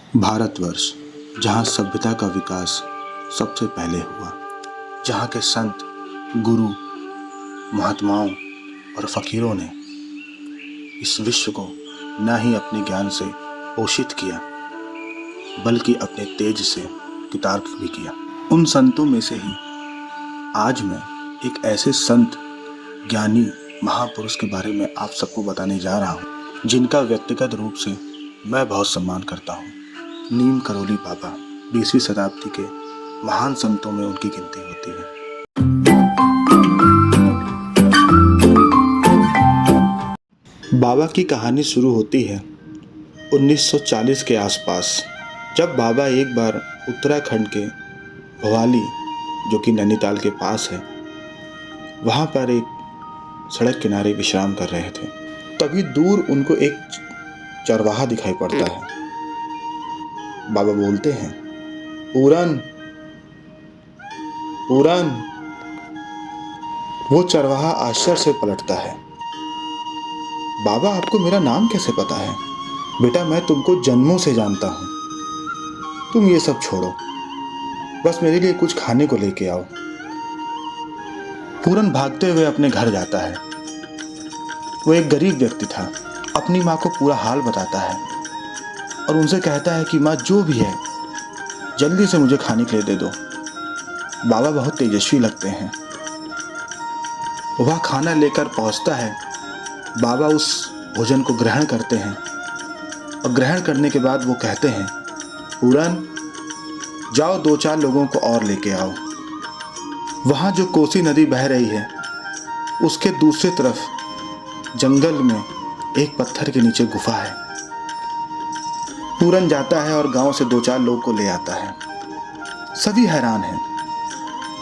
भारतवर्ष, जहाँ सभ्यता का विकास सबसे पहले हुआ, जहाँ के संत, गुरु, महात्माओं और फकीरों ने इस विश्व को न ही अपने ज्ञान से पोषित किया बल्कि अपने तेज से कृतार्थ भी किया। उन संतों में से ही आज मैं एक ऐसे संत, ज्ञानी, महापुरुष के बारे में आप सबको बताने जा रहा हूँ जिनका व्यक्तिगत रूप से मैं बहुत सम्मान करता हूँ। नीम करोली बाबा 20वीं शताब्दी के महान संतों में उनकी गिनती होती है। बाबा की कहानी शुरू होती है 1940 के आसपास, जब बाबा एक बार उत्तराखंड के भवाली, जो कि नैनीताल के पास है, वहाँ पर एक सड़क किनारे विश्राम कर रहे थे। तभी दूर उनको एक चरवाहा दिखाई पड़ता है। बाबा बोलते हैं, पूरन पूरन। वो चरवाहा आश्चर्य से पलटता है, बाबा आपको मेरा नाम कैसे पता है? बेटा, मैं तुमको जन्मों से जानता हूँ। तुम ये सब छोड़ो, बस मेरे लिए कुछ खाने को लेके आओ। पूरन भागते हुए अपने घर जाता है। वो एक गरीब व्यक्ति था। अपनी माँ को पूरा हाल बताता है और उनसे कहता है कि माँ, जो भी है जल्दी से मुझे खाने के लिए दे दो। बाबा बहुत तेजस्वी लगते हैं। वह खाना लेकर पहुंचता है। बाबा उस भोजन को ग्रहण करते हैं और ग्रहण करने के बाद वो कहते हैं, पूरन, जाओ 2-4 लोगों को और लेके आओ। वहाँ जो कोसी नदी बह रही है, उसके दूसरी तरफ जंगल में एक पत्थर के नीचे गुफा है। पूरन जाता है और गांव से 2-4 लोग को ले आता है। सभी हैरान हैं,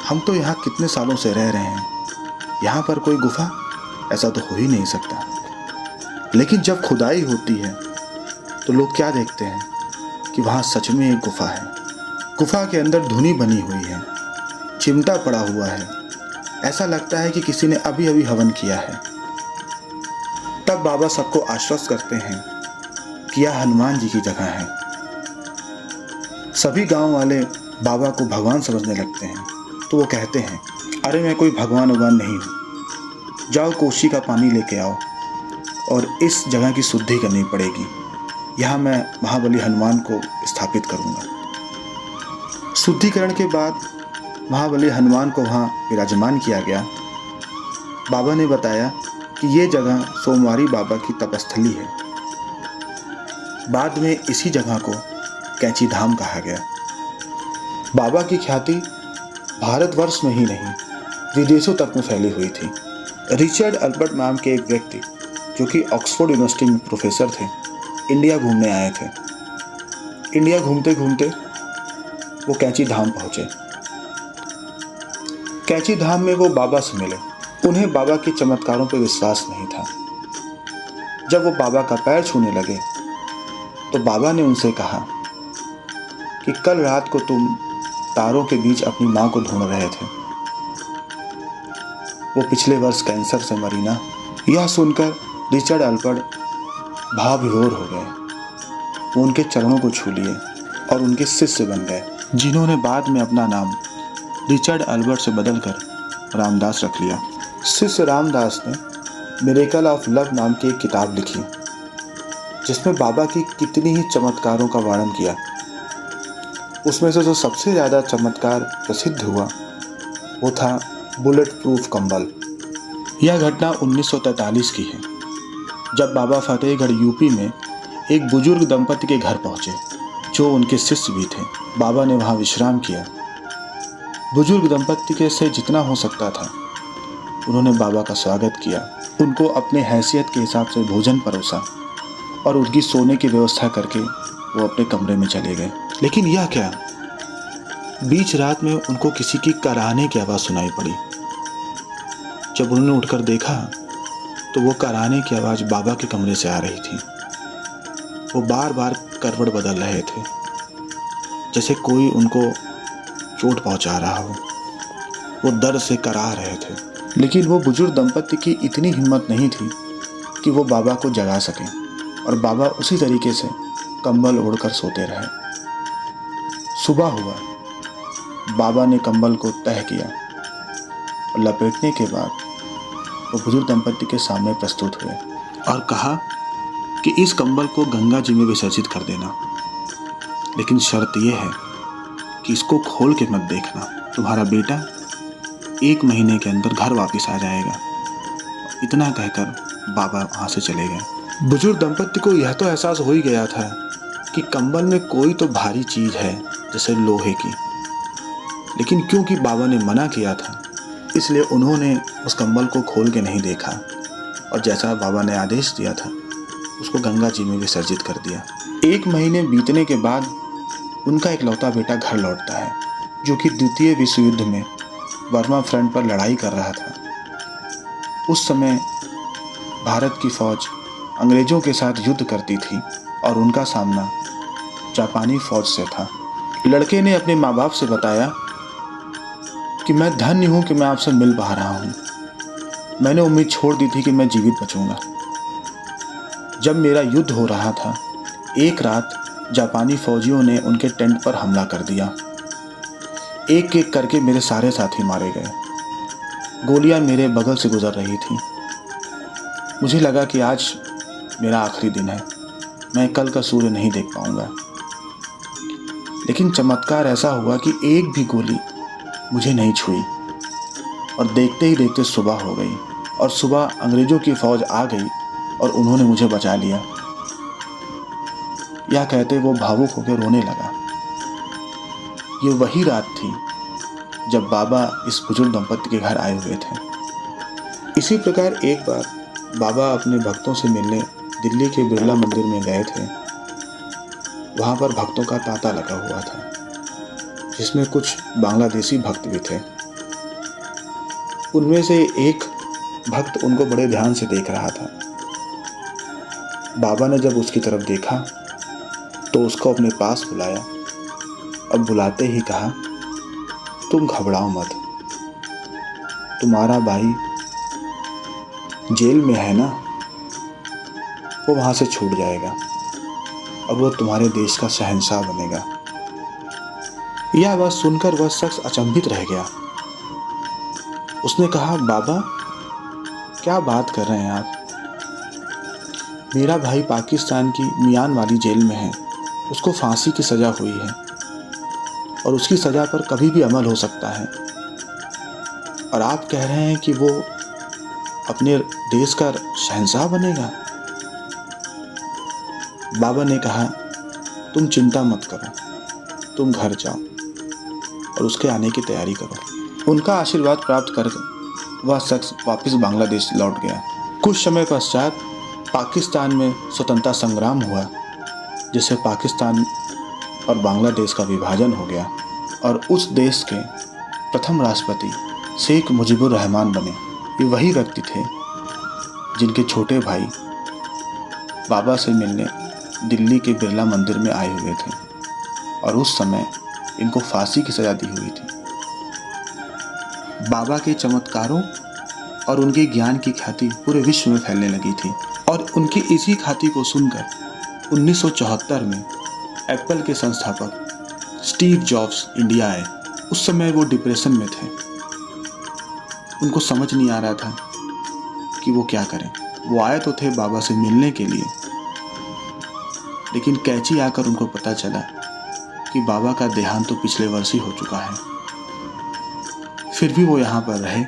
हम तो यहाँ कितने सालों से रह रहे हैं, यहाँ पर कोई गुफा? ऐसा तो हो ही नहीं सकता। लेकिन जब खुदाई होती है तो लोग क्या देखते हैं कि वहाँ सच में एक गुफा है। गुफा के अंदर धुनी बनी हुई है, चिमटा पड़ा हुआ है। ऐसा लगता है कि किसी ने अभी अभी हवन किया है। तब बाबा सबको आश्वस्त करते हैं कि यह हनुमान जी की जगह है। सभी गांव वाले बाबा को भगवान समझने लगते हैं। तो वो कहते हैं, अरे मैं कोई भगवान नहीं हूँ, जाओ कोसी का पानी लेके आओ और इस जगह की शुद्धि करनी पड़ेगी। यहाँ मैं महाबली हनुमान को स्थापित करूँगा। शुद्धिकरण के बाद महाबली हनुमान को वहाँ विराजमान किया गया। बाबा ने बताया कि ये जगह सोमवारी बाबा की तपस्थली है। बाद में इसी जगह को कैंची धाम कहा गया। बाबा की ख्याति भारतवर्ष में ही नहीं, विदेशों तक में फैली हुई थी। रिचर्ड अल्बर्ट नाम के एक व्यक्ति, जो कि ऑक्सफोर्ड यूनिवर्सिटी में प्रोफेसर थे, इंडिया घूमने आए थे। इंडिया घूमते घूमते वो कैंची धाम पहुँचे। कैंची धाम में वो बाबा से मिले। उन्हें बाबा के चमत्कारों पर विश्वास नहीं था। जब वो बाबा का पैर छूने लगे तो बाबा ने उनसे कहा कि कल रात को तुम तारों के बीच अपनी माँ को ढूंढ रहे थे, वो पिछले वर्ष कैंसर से मरी ना। यह सुनकर रिचर्ड अल्बर्ट भावविभोर हो गए। वो उनके चरणों को छू लिए और उनके शिष्य बन गए, जिन्होंने बाद में अपना नाम रिचर्ड अल्बर्ट से बदलकर रामदास रख लिया। शिष्य रामदास ने मिरेकल ऑफ लव नाम की एक किताब लिखी, जिसमें बाबा की कितनी ही चमत्कारों का वर्णन किया। उसमें से जो सबसे ज़्यादा चमत्कार प्रसिद्ध हुआ वो था बुलेट प्रूफ कंबल। यह घटना 1943 की है, जब बाबा फतेहगढ़ यूपी में एक बुजुर्ग दंपति के घर पहुँचे, जो उनके शिष्य भी थे। बाबा ने वहाँ विश्राम किया। बुजुर्ग दंपति के से जितना हो सकता था उन्होंने बाबा का स्वागत किया। उनको अपने हैसियत के हिसाब से भोजन परोसा और उनकी सोने की व्यवस्था करके वो अपने कमरे में चले गए। लेकिन यह क्या, बीच रात में उनको किसी की कराहने की आवाज़ सुनाई पड़ी। जब उन्होंने उठकर देखा तो वो कराहने की आवाज़ बाबा के कमरे से आ रही थी। वो बार बार करवट बदल रहे थे, जैसे कोई उनको चोट पहुंचा रहा हो। वो दर्द से कराह रहे थे, लेकिन वो बुजुर्ग दंपति की इतनी हिम्मत नहीं थी कि वो बाबा को जगा सकें, और बाबा उसी तरीके से कंबल ओढ़कर सोते रहे। सुबह हुआ, बाबा ने कंबल को तह किया और लपेटने के बाद वो बुजुर्ग दंपति के सामने प्रस्तुत हुए और कहा कि इस कंबल को गंगा जी में विसर्जित कर देना, लेकिन शर्त यह है कि इसको खोल के मत देखना। तुम्हारा बेटा 1 महीने के अंदर घर वापस आ जाएगा। इतना कहकर बाबा वहाँ से चले गए। बुजुर्ग दंपति को यह तो एहसास हो ही गया था कि कंबल में कोई तो भारी चीज है, जैसे लोहे की, लेकिन क्योंकि बाबा ने मना किया था इसलिए उन्होंने उस कंबल को खोल के नहीं देखा और जैसा बाबा ने आदेश दिया था उसको गंगा जी में विसर्जित कर दिया। 1 महीने बीतने के बाद उनका इकलौता बेटा घर लौटता है, जो कि द्वितीय विश्व युद्ध में बर्मा फ्रंट पर लड़ाई कर रहा था। उस समय भारत की फौज अंग्रेजों के साथ युद्ध करती थी और उनका सामना जापानी फौज से था। लड़के ने अपने माँ बाप से बताया कि मैं धन्य हूँ कि मैं आपसे मिल पा रहा हूँ। मैंने उम्मीद छोड़ दी थी कि मैं जीवित बचूंगा। जब मेरा युद्ध हो रहा था, एक रात जापानी फौजियों ने उनके टेंट पर हमला कर दिया। एक एक करके मेरे सारे साथी मारे गए। गोलियां मेरे बगल से गुजर रही थी। मुझे लगा कि आज मेरा आखिरी दिन है, मैं कल का सूर्य नहीं देख पाऊंगा। लेकिन चमत्कार ऐसा हुआ कि एक भी गोली मुझे नहीं छुई और देखते ही देखते सुबह हो गई और सुबह अंग्रेजों की फौज आ गई और उन्होंने मुझे बचा लिया। यह कहते वो भावुक होकर रोने लगा। ये वही रात थी जब बाबा इस बुजुर्ग दंपति के घर आए हुए थे। इसी प्रकार एक बार बाबा अपने भक्तों से मिलने दिल्ली के बिरला मंदिर में गए थे। वहां पर भक्तों का तांता लगा हुआ था, जिसमें कुछ बांग्लादेशी भक्त भी थे। उनमें से एक भक्त उनको बड़े ध्यान से देख रहा था। बाबा ने जब उसकी तरफ देखा तो उसको अपने पास बुलाया और बुलाते ही कहा, तुम घबराओ मत, तुम्हारा भाई जेल में है ना, वो वहां से छूट जाएगा और वो तुम्हारे देश का शहंशाह बनेगा। यह बात सुनकर वह शख्स अचंभित रह गया। उसने कहा, बाबा क्या बात कर रहे हैं आप? मेरा भाई पाकिस्तान की मियान वाली जेल में है, उसको फांसी की सज़ा हुई है और उसकी सज़ा पर कभी भी अमल हो सकता है, और आप कह रहे हैं कि वो अपने देश का शहंशाह बनेगा। बाबा ने कहा, तुम चिंता मत करो, तुम घर जाओ और उसके आने की तैयारी करो। उनका आशीर्वाद प्राप्त कर वह शख्स वापस बांग्लादेश लौट गया। कुछ समय पश्चात पाकिस्तान में स्वतंत्रता संग्राम हुआ, जिससे पाकिस्तान और बांग्लादेश का विभाजन हो गया और उस देश के प्रथम राष्ट्रपति शेख मुजीबुर रहमान बने। ये वही व्यक्ति थे जिनके छोटे भाई बाबा से मिलने दिल्ली के बिरला मंदिर में आए हुए थे और उस समय इनको फांसी की सजा दी हुई थी। बाबा के चमत्कारों और उनके ज्ञान की ख्याति पूरे विश्व में फैलने लगी थी और उनकी इसी ख्याति को सुनकर 1974 में एप्पल के संस्थापक स्टीव जॉब्स इंडिया आए। उस समय वो डिप्रेशन में थे। उनको समझ नहीं आ रहा था कि वो क्या करें। वो आए तो थे बाबा से मिलने के लिए, लेकिन कैची आकर उनको पता चला कि बाबा का देहांत तो पिछले वर्ष ही हो चुका है। फिर भी वो यहाँ पर रहे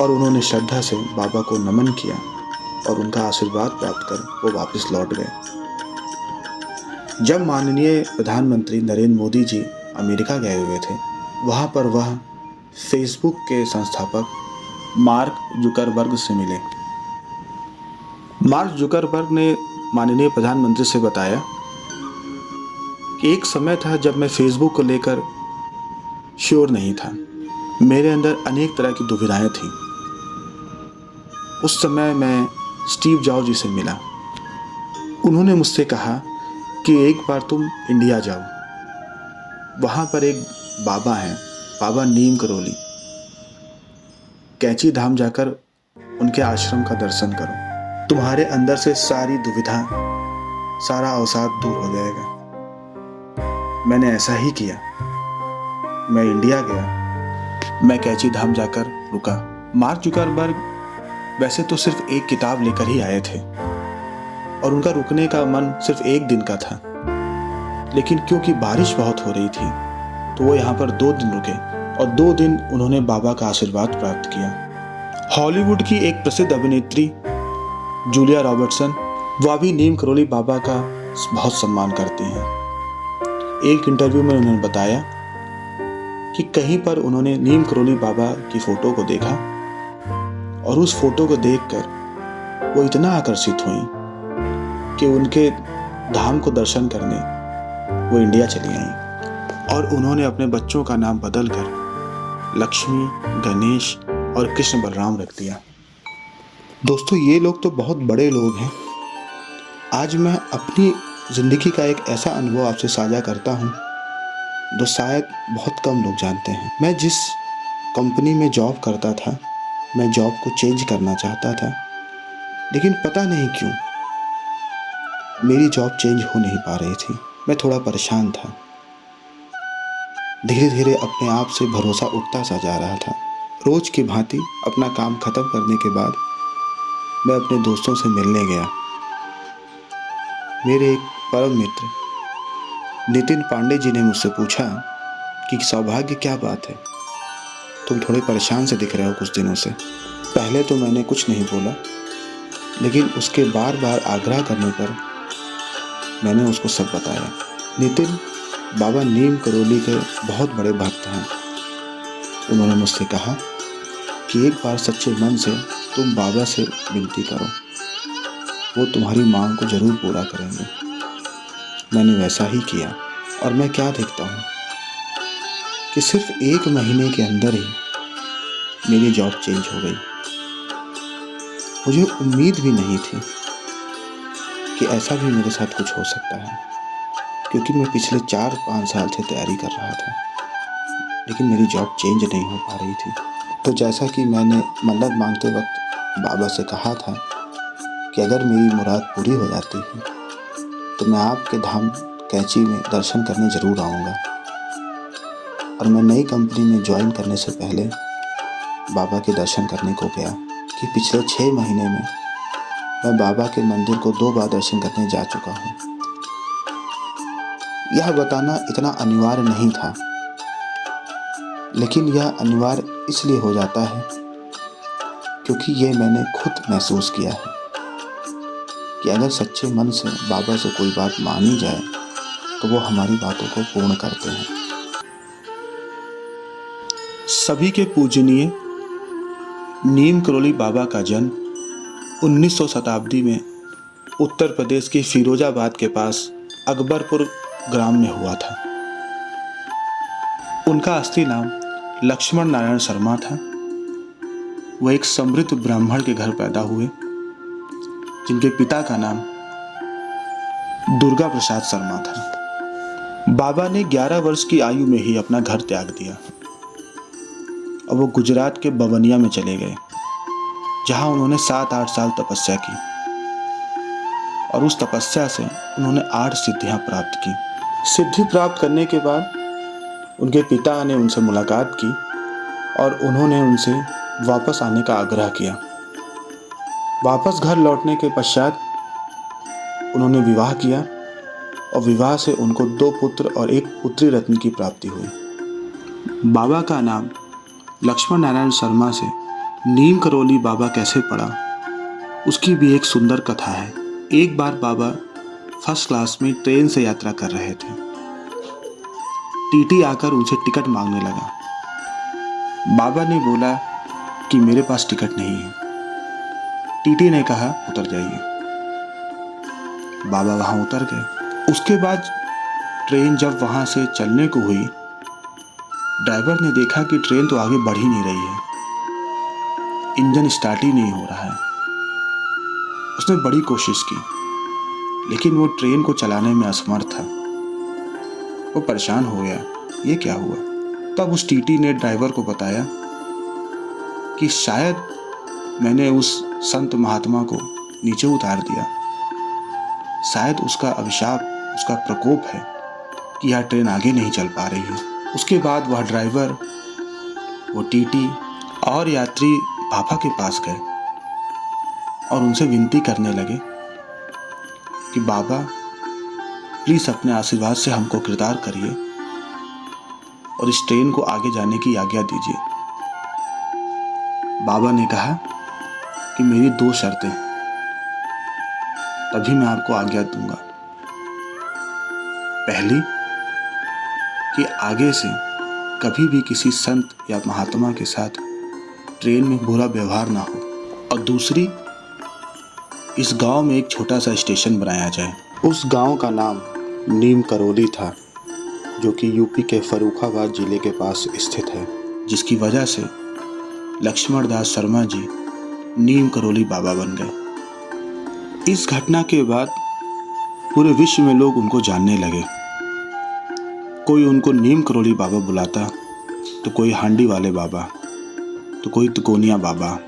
और उन्होंने श्रद्धा से बाबा को नमन किया और उनका आशीर्वाद प्राप्त कर वो वापस लौट गए। जब माननीय प्रधानमंत्री नरेंद्र मोदी जी अमेरिका गए हुए थे, वहाँ पर वह फेसबुक के संस्थापक मार्क जुकरबर्ग से मिले। मार्क जुकरबर्ग ने माननीय प्रधानमंत्री से बताया कि एक समय था जब मैं फेसबुक को लेकर श्योर नहीं था। मेरे अंदर अनेक तरह की दुविधाएं थीं। उस समय मैं स्टीव जॉब्स जी से मिला। उन्होंने मुझसे कहा कि एक बार तुम इंडिया जाओ, वहाँ पर एक बाबा हैं, बाबा नीम करोली, कैची धाम जाकर उनके आश्रम का दर्शन करो। तुम्हारे अंदर से सारी दुविधा सारा अवसाद दूर हो जाएगा। मैंने ऐसा ही किया। मैं इंडिया गया। मैं कैची धाम जाकर रुका। मार्क जुकरबर्ग वैसे तो सिर्फ एक किताब लेकर ही आए थे और उनका रुकने का मन सिर्फ एक दिन का था, लेकिन क्योंकि बारिश बहुत हो रही थी तो वो यहाँ पर 2 दिन रुके और 2 दिन उन्होंने बाबा का आशीर्वाद प्राप्त किया। हॉलीवुड की एक प्रसिद्ध अभिनेत्री जूलिया रॉबर्टसन, वह भी नीम करोली बाबा का बहुत सम्मान करती हैं। एक इंटरव्यू में उन्होंने बताया कि कहीं पर उन्होंने नीम करोली बाबा की फोटो को देखा और उस फोटो को देखकर वो इतना आकर्षित हुई कि उनके धाम को दर्शन करने वो इंडिया चली आई और उन्होंने अपने बच्चों का नाम बदलकर लक्ष्मी, गणेश और कृष्ण बलराम रख दिया। दोस्तों, ये लोग तो बहुत बड़े लोग हैं। आज मैं अपनी ज़िंदगी का एक ऐसा अनुभव आपसे साझा करता हूँ जो शायद बहुत कम लोग जानते हैं। मैं जिस कंपनी में जॉब करता था, मैं जॉब को चेंज करना चाहता था, लेकिन पता नहीं क्यों मेरी जॉब चेंज हो नहीं पा रही थी। मैं थोड़ा परेशान था। धीरे धीरे अपने आप से भरोसा उठता सा जा रहा था। रोज की भांति अपना काम खत्म करने के बाद मैं अपने दोस्तों से मिलने गया। मेरे एक परम मित्र नितिन पांडे जी ने मुझसे पूछा कि सौभाग्य, क्या बात है, तुम थोड़े परेशान से दिख रहे हो कुछ दिनों से। पहले तो मैंने कुछ नहीं बोला, लेकिन उसके बार बार आग्रह करने पर मैंने उसको सब बताया। नितिन बाबा नीम करोली के बहुत बड़े भक्त हैं। उन्होंने मुझसे कहा कि एक बार सच्चे मन से तुम बाबा से विनती करो, वो तुम्हारी मांग को जरूर पूरा करेंगे। मैंने वैसा ही किया और मैं क्या देखता हूँ कि सिर्फ 1 महीने के अंदर ही मेरी जॉब चेंज हो गई। मुझे उम्मीद भी नहीं थी कि ऐसा भी मेरे साथ कुछ हो सकता है, क्योंकि मैं पिछले 4-5 साल से तैयारी कर रहा था, लेकिन मेरी जॉब चेंज नहीं हो पा रही थी। तो जैसा कि मैंने मन्नत मांगते वक्त बाबा से कहा था कि अगर मेरी मुराद पूरी हो जाती है तो मैं आपके धाम कैची में दर्शन करने ज़रूर आऊँगा। और मैं नई कंपनी में ज्वाइन करने से पहले बाबा के दर्शन करने को गया कि पिछले 6 महीने में मैं बाबा के मंदिर को 2 बार दर्शन करने जा चुका हूँ। यह बताना इतना अनिवार्य नहीं था, लेकिन यह अनिवार्य इसलिए हो जाता है क्योंकि ये मैंने खुद महसूस किया है कि अगर सच्चे मन से बाबा से कोई बात मानी जाए तो वो हमारी बातों को पूर्ण करते हैं। सभी के पूजनीय नीम करोली बाबा का जन्म 1900 शताब्दी में उत्तर प्रदेश के फिरोजाबाद के पास अकबरपुर ग्राम में हुआ था। उनका असली नाम लक्ष्मण नारायण शर्मा था। वह एक समृद्ध ब्राह्मण के घर पैदा हुए, जिनके पिता का नाम दुर्गा प्रसाद शर्मा था। बाबा ने 11 वर्ष की आयु में ही अपना घर त्याग दिया और वो गुजरात के बवनिया में चले गए, जहां उन्होंने 7-8 साल तपस्या की और उस तपस्या से उन्होंने 8 सिद्धियां प्राप्त की। सिद्धि प्राप्त करने के बाद उनके पिता ने उनसे मुलाकात की और उन्होंने उनसे वापस आने का आग्रह किया। वापस घर लौटने के पश्चात उन्होंने विवाह किया और विवाह से उनको 2 पुत्र और 1 पुत्री रत्न की प्राप्ति हुई। बाबा का नाम लक्ष्मण नारायण शर्मा से नीम करोली बाबा कैसे पड़ा, उसकी भी एक सुंदर कथा है। एक बार बाबा फर्स्ट क्लास में ट्रेन से यात्रा कर रहे थे। टीटी आकर उनसे टिकट मांगने लगा। बाबा ने बोला कि मेरे पास टिकट नहीं है। टीटी ने कहा उतर जाइए। बाबा वहां उतर गए। उसके बाद ट्रेन जब वहां से चलने को हुई, ड्राइवर ने देखा कि ट्रेन तो आगे बढ़ ही नहीं रही है, इंजन स्टार्ट ही नहीं हो रहा है। उसने बड़ी कोशिश की, लेकिन वो ट्रेन को चलाने में असमर्थ था। वो परेशान हो गया, ये क्या हुआ। तब उस टीटी ने ड्राइवर को बताया कि शायद मैंने उस संत महात्मा को नीचे उतार दिया, शायद उसका अभिशाप, उसका प्रकोप है कि यह ट्रेन आगे नहीं चल पा रही है। उसके बाद वह ड्राइवर, वो टीटी और यात्री पापा के पास गए और उनसे विनती करने लगे कि बाबा प्लीज अपने आशीर्वाद से हमको किरदार करिए और इस ट्रेन को आगे जाने की आज्ञा दीजिए। बाबा ने कहा कि मेरी 2 शर्तें, तभी मैं आपको आज्ञा दूंगा। पहली कि आगे से कभी भी किसी संत या महात्मा के साथ ट्रेन में बुरा व्यवहार ना हो, और दूसरी, इस गांव में एक छोटा सा स्टेशन बनाया जाए। उस गांव का नाम नीम करौली था, जो कि यूपी के फर्रुखाबाद जिले के पास स्थित है, जिसकी वजह से लक्ष्मण दास शर्मा जी नीम करौली बाबा बन गए। इस घटना के बाद पूरे विश्व में लोग उनको जानने लगे। कोई उनको नीम करौली बाबा बुलाता, तो कोई हांडी वाले बाबा, तो कोई तिकोनिया बाबा,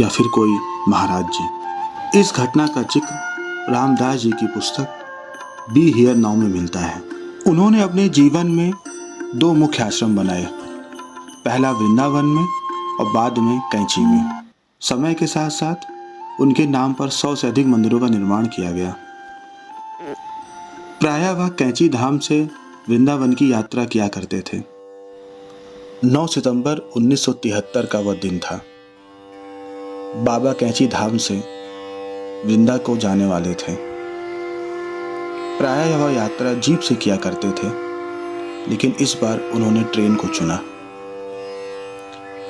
या फिर कोई महाराज जी। इस घटना का जिक्र रामदास जी की पुस्तक बी हियर नाउ में मिलता है। उन्होंने अपने जीवन में 2 मुख्य आश्रम बनाए, पहला वृंदावन में और बाद में कैंची में। समय के साथ साथ उनके नाम पर 100 से अधिक मंदिरों का निर्माण किया गया। प्रायः वह कैंची धाम से वृंदावन की यात्रा किया करते थे। 9 सितंबर 1973 का वह दिन था। बाबा कैंची धाम से वृंदा को जाने वाले थे। प्रायः वह यात्रा जीप से किया करते थे, लेकिन इस बार उन्होंने ट्रेन को चुना।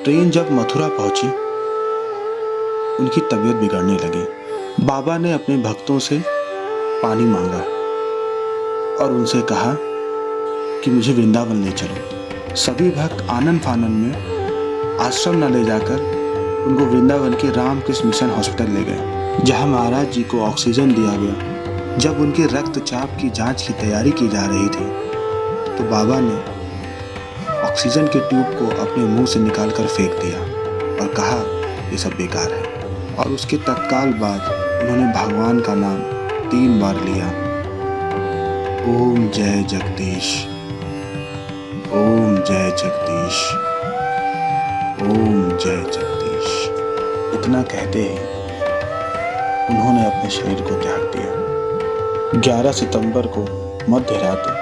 ट्रेन जब मथुरा पहुंची, उनकी तबीयत बिगड़ने लगी। बाबा ने अपने भक्तों से पानी मांगा और उनसे कहा कि मुझे वृंदावन ले चलो। सभी भक्त आनंद फानन में आश्रम न ले जाकर उनको वृंदावन के रामकृष्ण मिशन हॉस्पिटल ले गए, जहां महाराज जी को ऑक्सीजन दिया गया। जब उनके रक्तचाप की जांच की तैयारी की जा रही थी, तो बाबा ने ऑक्सीजन के ट्यूब को अपने मुंह से निकालकर फेंक दिया और कहा ये सब बेकार है। और उसके तत्काल बाद उन्होंने भगवान का नाम 3 बार लिया, ओम जय जगदीश, ओम जय जगदीश, ओम जय जगदीश। इतना कहते ही उन्होंने अपने शरीर को त्याग दिया। 11 सितंबर को मध्य रात्रि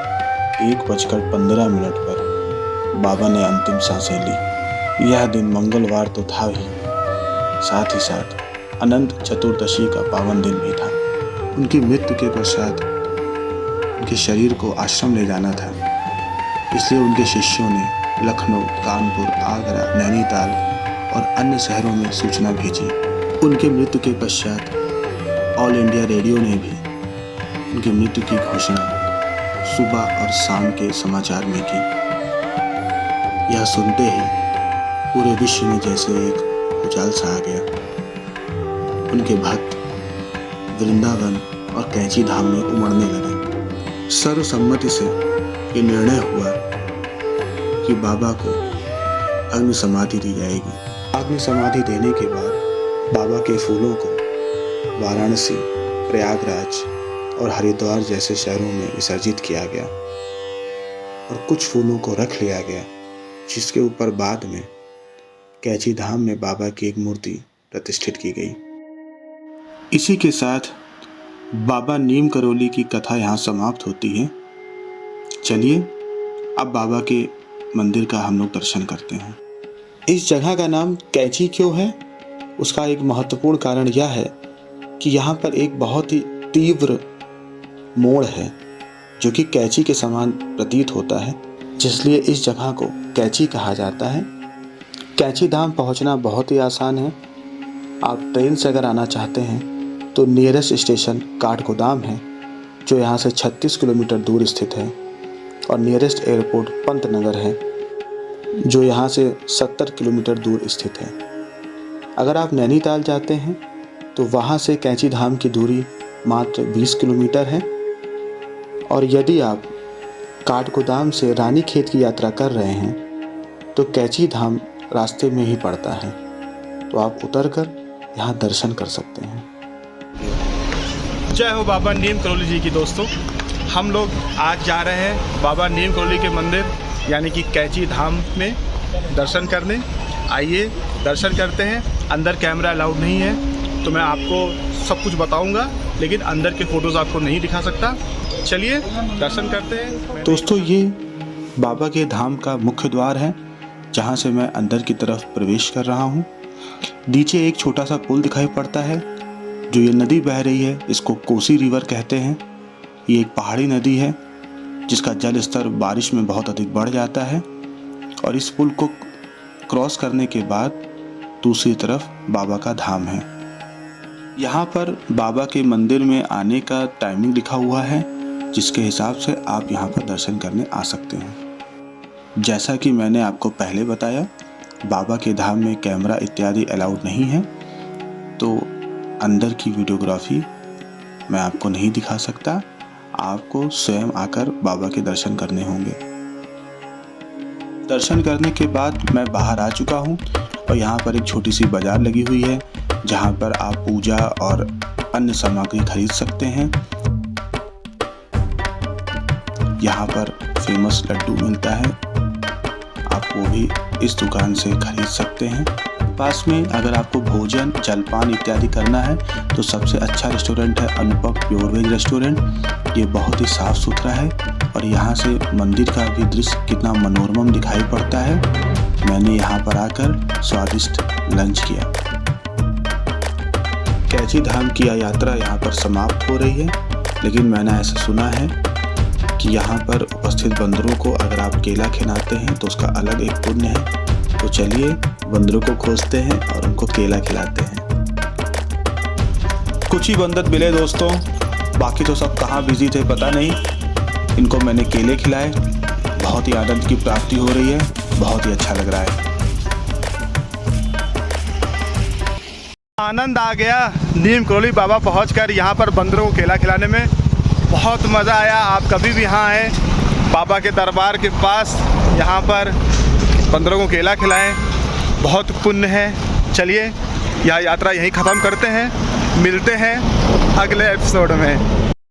1:15 पर बाबा ने अंतिम सांसें ली। यह दिन मंगलवार तो था ही साथ अनंत चतुर्दशी का पावन दिन भी था। उनकी मृत्यु के पश्चात उनके शरीर को आश्रम ले जाना था, इसलिए उनके शिष्यों ने लखनऊ, कानपुर, आगरा, नैनीताल और अन्य शहरों में सूचना भेजी। उनके मृत्यु के पश्चात ऑल इंडिया रेडियो ने भी उनकी मृत्यु की घोषणा सुबह और शाम के समाचार में की। यह सुनते ही पूरे विश्व में जैसे एक भूचाल सा आ गया। उनके भक्त वृंदावन और कैंची धाम में उमड़ने लगे। सर्वसम्मति से ये निर्णय हुआ कि बाबा को अग्नि समाधि दी जाएगी। अग्नि समाधि देने के बाद बाबा के फूलों को वाराणसी, प्रयागराज और हरिद्वार जैसे शहरों में विसर्जित किया गया और कुछ फूलों को रख लिया गया, जिसके ऊपर बाद में कैंची धाम में बाबा की एक मूर्ति प्रतिष्ठित की गई। इसी के साथ बाबा नीम करौली की कथा यहाँ समाप्त होती है। चलिए अब बाबा के मंदिर का हम लोग दर्शन करते हैं। इस जगह का नाम कैंची क्यों है? उसका एक महत्वपूर्ण कारण यह है कि यहाँ पर एक बहुत ही तीव्र मोड़ है जो कि कैंची के समान प्रतीत होता है, जिसलिए इस जगह को कैंची कहा जाता है। कैंची धाम पहुँचना बहुत ही आसान है। आप ट्रेन से अगर आना चाहते हैं तो नियरेस्ट स्टेशन काठगोदाम है, जो यहाँ से 36 किलोमीटर दूर स्थित है, और नियरेस्ट एयरपोर्ट पंतनगर है, जो यहाँ से 70 किलोमीटर दूर स्थित है। अगर आप नैनीताल जाते हैं तो वहाँ से कैंची धाम की दूरी मात्र 20 किलोमीटर है, और यदि आप काठगोदाम से रानीखेत की यात्रा कर रहे हैं तो कैंची धाम रास्ते में ही पड़ता है, तो आप उतरकर यहाँ दर्शन कर सकते हैं। जय हो बाबा नीम करौली जी की दोस्तों। हम लोग आज जा रहे हैं बाबा नीम करौली के मंदिर यानी कि कैची धाम में दर्शन करने। आइए दर्शन करते हैं। अंदर कैमरा अलाउड नहीं है तो मैं आपको सब कुछ बताऊंगा, लेकिन अंदर के फ़ोटोज़ आपको नहीं दिखा सकता। चलिए दर्शन करते हैं। दोस्तों, ये बाबा के धाम का मुख्य द्वार है जहाँ से मैं अंदर की तरफ प्रवेश कर रहा हूँ। नीचे एक छोटा सा पुल दिखाई पड़ता है। जो ये नदी बह रही है इसको कोसी रिवर कहते हैं। ये एक पहाड़ी नदी है जिसका जल स्तर बारिश में बहुत अधिक बढ़ जाता है और इस पुल को क्रॉस करने के बाद दूसरी तरफ बाबा का धाम है। यहाँ पर बाबा के मंदिर में आने का टाइमिंग लिखा हुआ है, जिसके हिसाब से आप यहाँ पर दर्शन करने आ सकते हैं। जैसा कि मैंने आपको पहले बताया, बाबा के धाम में कैमरा इत्यादि अलाउड नहीं है, तो अंदर की वीडियोग्राफी मैं आपको नहीं दिखा सकता। आपको स्वयं आकर बाबा के दर्शन करने होंगे। दर्शन करने के बाद मैं बाहर आ चुका हूँ और यहाँ पर एक छोटी सी बाजार लगी हुई है जहाँ पर आप पूजा और अन्य सामग्री खरीद सकते हैं। यहाँ पर फेमस लड्डू मिलता है, आप वो भी इस दुकान से खरीद सकते हैं। पास में अगर आपको भोजन जलपान इत्यादि करना है तो सबसे अच्छा रेस्टोरेंट है अनुपम प्योर वेज रेस्टोरेंट। ये बहुत ही साफ़ सुथरा है और यहाँ से मंदिर का भी दृश्य कितना मनोरम दिखाई पड़ता है। मैंने यहाँ पर आकर स्वादिष्ट लंच किया। कैची धाम की यात्रा यहाँ पर समाप्त हो रही है, लेकिन मैंने ऐसा सुना है कि यहाँ पर उपस्थित बंदरों को अगर आप केला खिलाते हैं तो उसका अलग एक पुण्य है। तो चलिए बंदरों को खोजते हैं और उनको केला खिलाते हैं। कुछ ही बंदर मिले दोस्तों, बाकी तो सब कहाँ बिजी थे पता नहीं। इनको मैंने केले खिलाए। बहुत ही आनंद की प्राप्ति हो रही है, बहुत ही अच्छा लग रहा है। आनंद आ गया नीम करौली बाबा पहुंचकर। यहाँ पर बंदरों को केला खिलाने में बहुत मज़ा आया। आप कभी भी यहाँ आए बाबा के दरबार के पास, यहाँ पर बंदरों को केला खिलाएं, बहुत पुण्य है। चलिए यह यात्रा यहीं ख़त्म करते हैं, मिलते हैं अगले एपिसोड में।